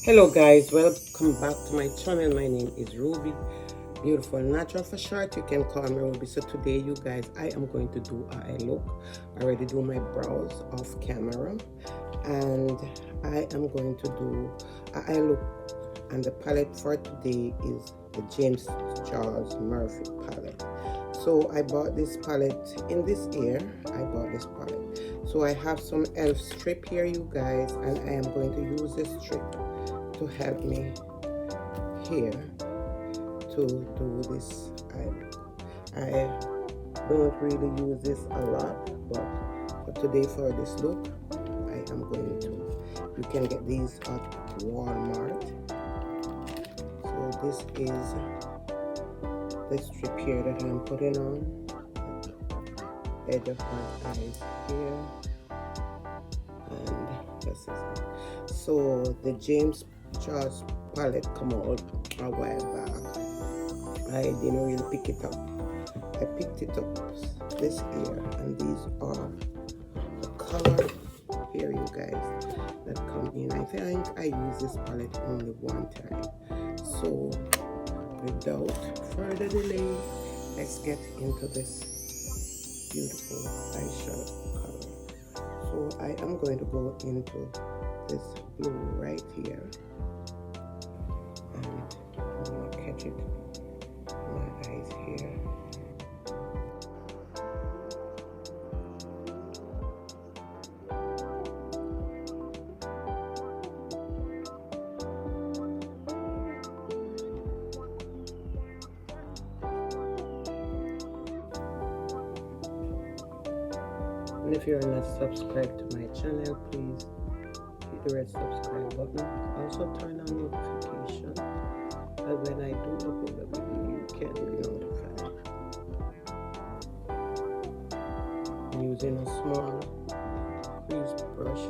Hello guys, welcome back to my channel. My name is Ruby, beautiful natural for short. You can call me Ruby. So today you guys, I am going to do a eye look. I already do my brows off camera, and I am going to do a eye look, and the palette for today is the James Charles Murphy palette. So I bought this palette in this year. I bought this palette. So I have some elf strip here, you guys, and I am going to use this strip to help me here to do this eye look. I don't really use this a lot, but for today for this look, I am going to. You can get these at Walmart. So this is the strip here that I'm putting on the edge of my eyes here, and this is it. So the James Charles palette come out a while back. I didn't really pick it up. I picked it up this year, and these are the color here, you guys, that come in. I think I used this palette only one time. So without further delay, let's get into this beautiful eyeshadow color. So I am going to go into this blue right here, and I'm going to catch it in my eyes here. And if you're not subscribed to my channel, please hit the red subscribe button. Also turn on notification, and when I do upload a video, you can be notified. I'm using a small crease brush.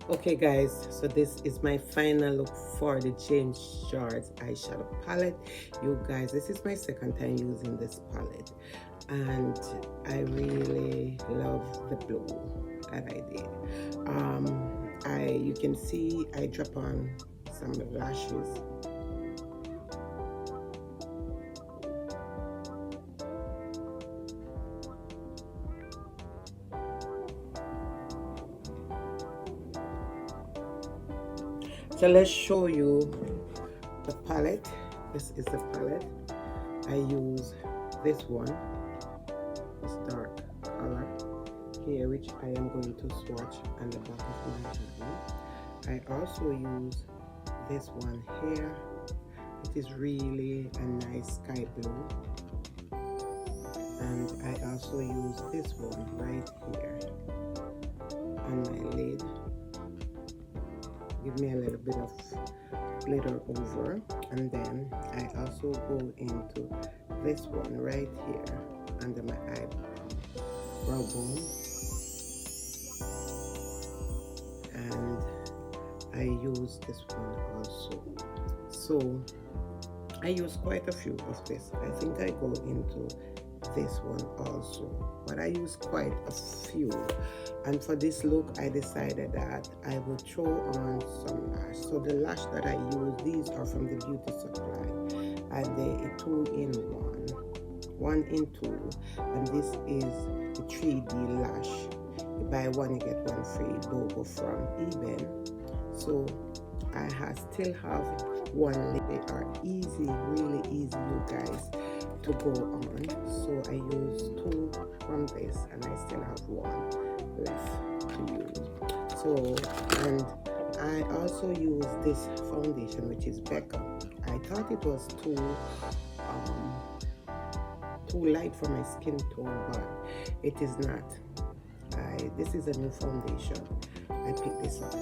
Okay guys, so this is my final look for the James Charles eyeshadow palette. You guys, this is my second time using this palette, and I really love the blue that I did. You can see I drop on some lashes. So let's show you the palette. This is the palette. I use this one, this dark color here, which I am going to swatch on the back of my hand. I also use this one here. It is really a nice sky blue. And I also use this one right here on my lid. Give me a little bit of glitter over, and then I also go into this one right here under my eyebrow bone, and I use this one also. So I use quite a few of this. I think I go into this one also, but I use quite a few. And for this look I decided that I will throw on some lash. So the lash that I use, these are from the beauty supply, and they are 2-in-1, 1-in-2, and this is the 3D lash. You buy one you get one free, BOGO from eBay. So I still have one. They are easy, really easy, you guys, to go on. So I use 2 from this, and I still have 1 left to use. So, and I also use this foundation, which is Becca. I thought it was too light for my skin tone, but it is not. This is a new foundation. I picked this up.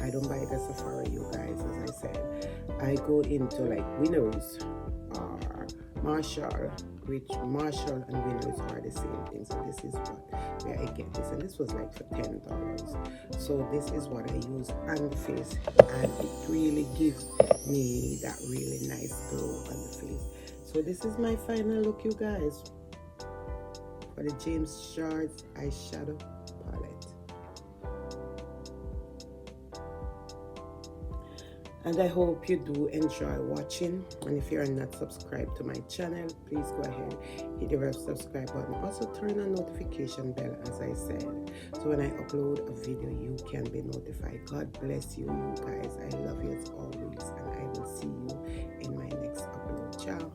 I don't buy it at Sephora, you guys. As I said, I go into like Winners or Marshall, which Marshall and Winners are the same thing. So this is where I get this, and this was like for $10. So this is what I use on the face, and it really gives me that really nice glow on the face. So this is my final look, you guys, for the James Charles eyeshadow palette. And I hope you do enjoy watching. And if you are not subscribed to my channel, please go ahead, hit the red subscribe button. Also turn on notification bell, as I said, so when I upload a video you can be notified. God bless you, you guys. I love you as always, and I will see you in my next upload. Ciao.